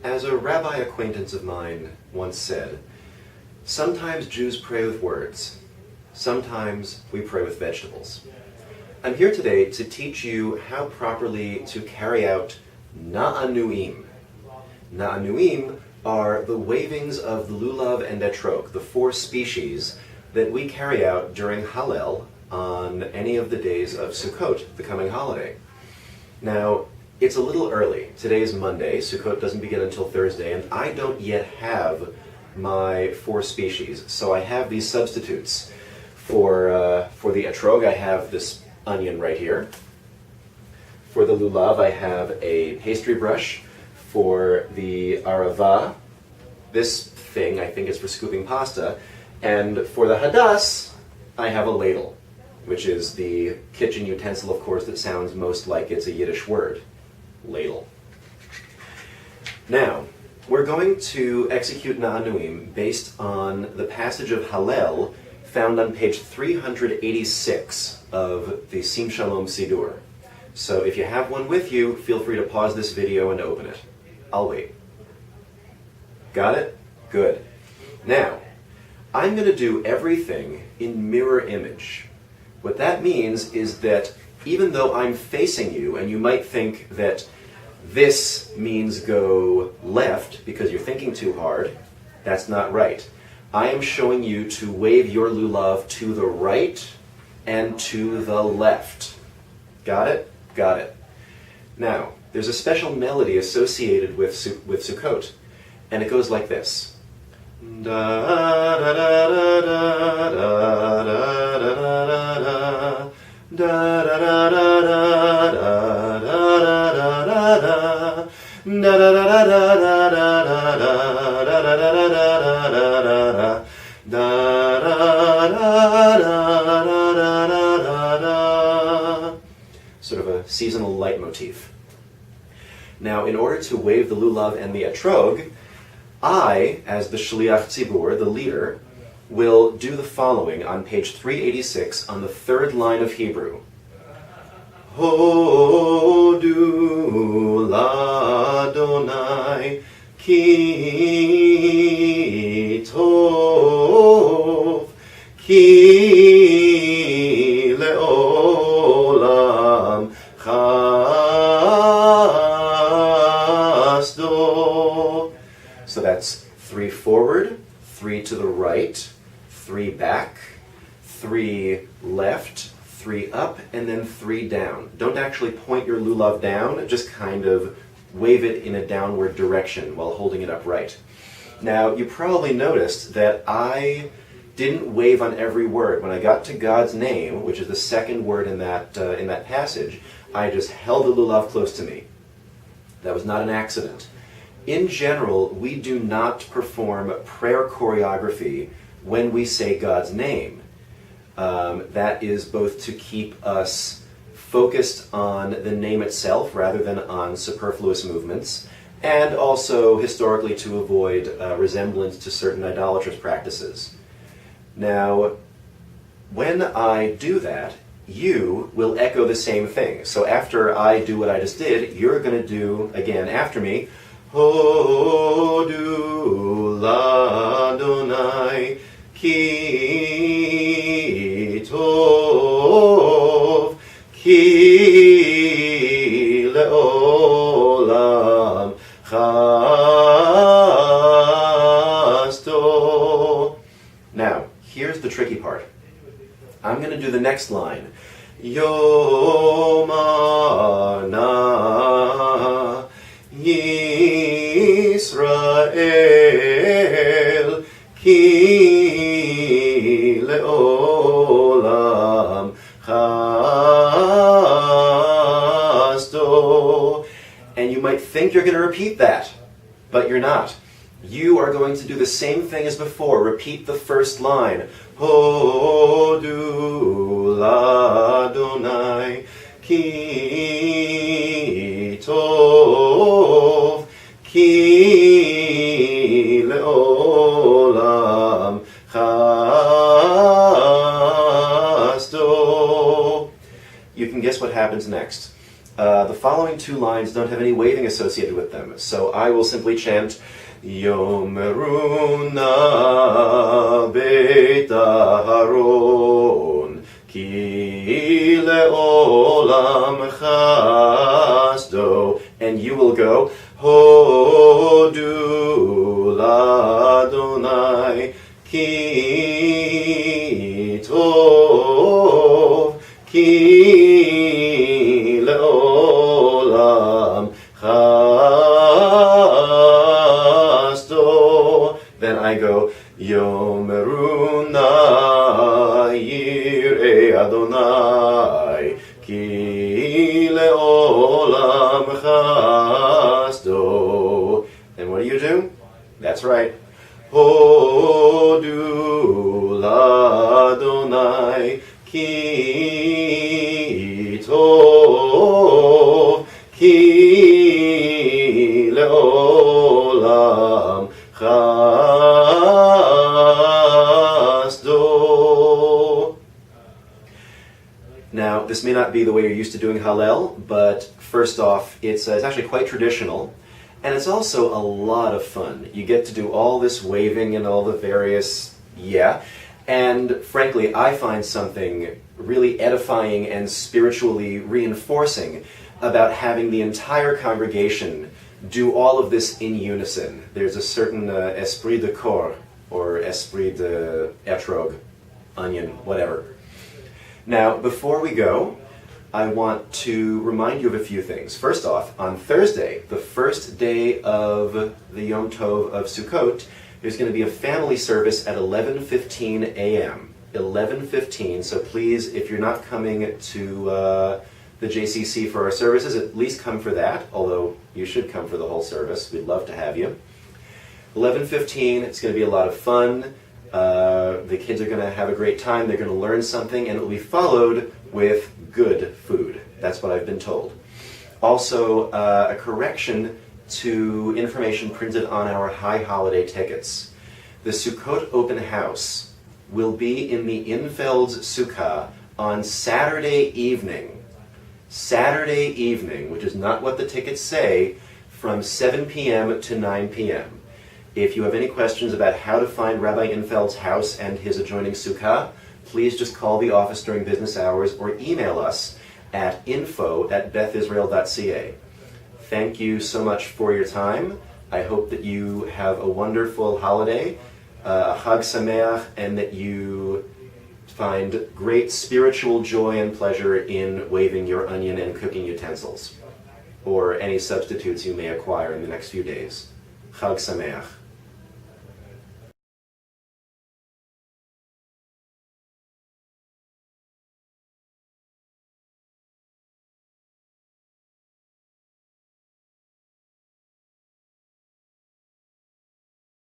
As a rabbi acquaintance of mine once said, sometimes Jews pray with words, sometimes we pray with vegetables. I'm here today to teach you how properly to carry out na'anuim. Na'anuim are the wavings of the lulav and etrog, the four species that we carry out during Hallel on any of the days of Sukkot, the coming holiday. Now, it's a little early. Today is Monday. Sukkot doesn't begin until Thursday, and I don't yet have my four species. So I have these substitutes. For the etrog, I have this onion right here. For the lulav, I have a pastry brush. For the arava, this thing, I think is for scooping pasta. And for the hadas, I have a ladle, which is the kitchen utensil, of course, that sounds most like it's a Yiddish word. Ladle. Now, we're going to execute Na'anuim based on the passage of Hallel found on page 386 of the Sim Shalom Sidur. So if you have one with you, feel free to pause this video and open it. I'll wait. Got it? Good. Now, I'm going to do everything in mirror image. What that means is that even though I'm facing you, and you might think that this means go left because you're thinking too hard, that's not right. I am showing you to wave your lulav to the right and to the left. Got it? Got it. Now, there's a special melody associated with Sukkot, and it goes like this. Da da da da da da da da da da da da sort of a seasonal leitmotif. Now, in order to wave the lulav and the etrog, I, as the shliach tzibur, the leader, will do the following on page 386 on the third line of Hebrew. Hodu l'Adonai ki tov ki le'olam chasdo. So that's 3 forward, 3 to the right, 3 back, 3 left, 3 up, and then 3 down. Don't actually point your lulav down, just kind of wave it in a downward direction while holding it upright. Now, you probably noticed that I didn't wave on every word. When I got to God's name, which is the second word in that passage, I just held the lulav close to me. That was not an accident. In general, we do not perform prayer choreography when we say God's name. That is both to keep us focused on the name itself rather than on superfluous movements, and also historically to avoid resemblance to certain idolatrous practices. Now, when I do that, you will echo the same thing. So after I do what I just did, you're going to do, again, after me, Hodu l'Adonai ki tov ki le'olam chasdo. Now, here's the tricky part. I'm going to do the next line. Yomana Yisrael ki le'olam chasdo. And you might think you're going to repeat that, but you're not. You are going to do the same thing as before. Repeat the first line. Hodu l'Adonai ki tov ki le'olam chasdo. You can guess what happens next. The following two lines don't have any waving associated with them, so I will simply chant Yomeruna Beit Aharon Ki Leolam Chasdo, and you will go Hodu Ladonai Ki Tov Ki Leolam Chasdo. Then I go Yomeruna Yirei Adonai Ki Leolam Chasdo. And what do? That's right. Hodu Ladonai Ki Tov Ki Leolam Chasdo. Now, this may not be the way you're used to doing Hallel, but first off, it's actually quite traditional. And it's also a lot of fun. You get to do all this waving and all the various, and frankly, I find something really edifying and spiritually reinforcing about having the entire congregation do all of this in unison. There's a certain esprit de corps, or esprit de etrog, onion, whatever. Now, before we go, I want to remind you of a few things. First off, on Thursday, the first day of the Yom Tov of Sukkot, there's going to be a family service at 11:15 a.m. 11:15, so please, if you're not coming to the JCC for our services, at least come for that, although you should come for the whole service. We'd love to have you. 11:15, it's going to be a lot of fun. The kids are going to have a great time. They're going to learn something, and it will be followed with good food. That's what I've been told. Also, a correction to information printed on our high holiday tickets. The Sukkot open house will be in the Infeld's Sukkah on Saturday evening. Saturday evening, which is not what the tickets say, from 7 p.m. to 9 p.m. If you have any questions about how to find Rabbi Infeld's house and his adjoining Sukkah, please just call the office during business hours or email us at info@bethisrael.ca. Thank you so much for your time. I hope that you have a wonderful holiday, Chag Sameach, and that you find great spiritual joy and pleasure in waving your onion and cooking utensils, or any substitutes you may acquire in the next few days. Chag Sameach.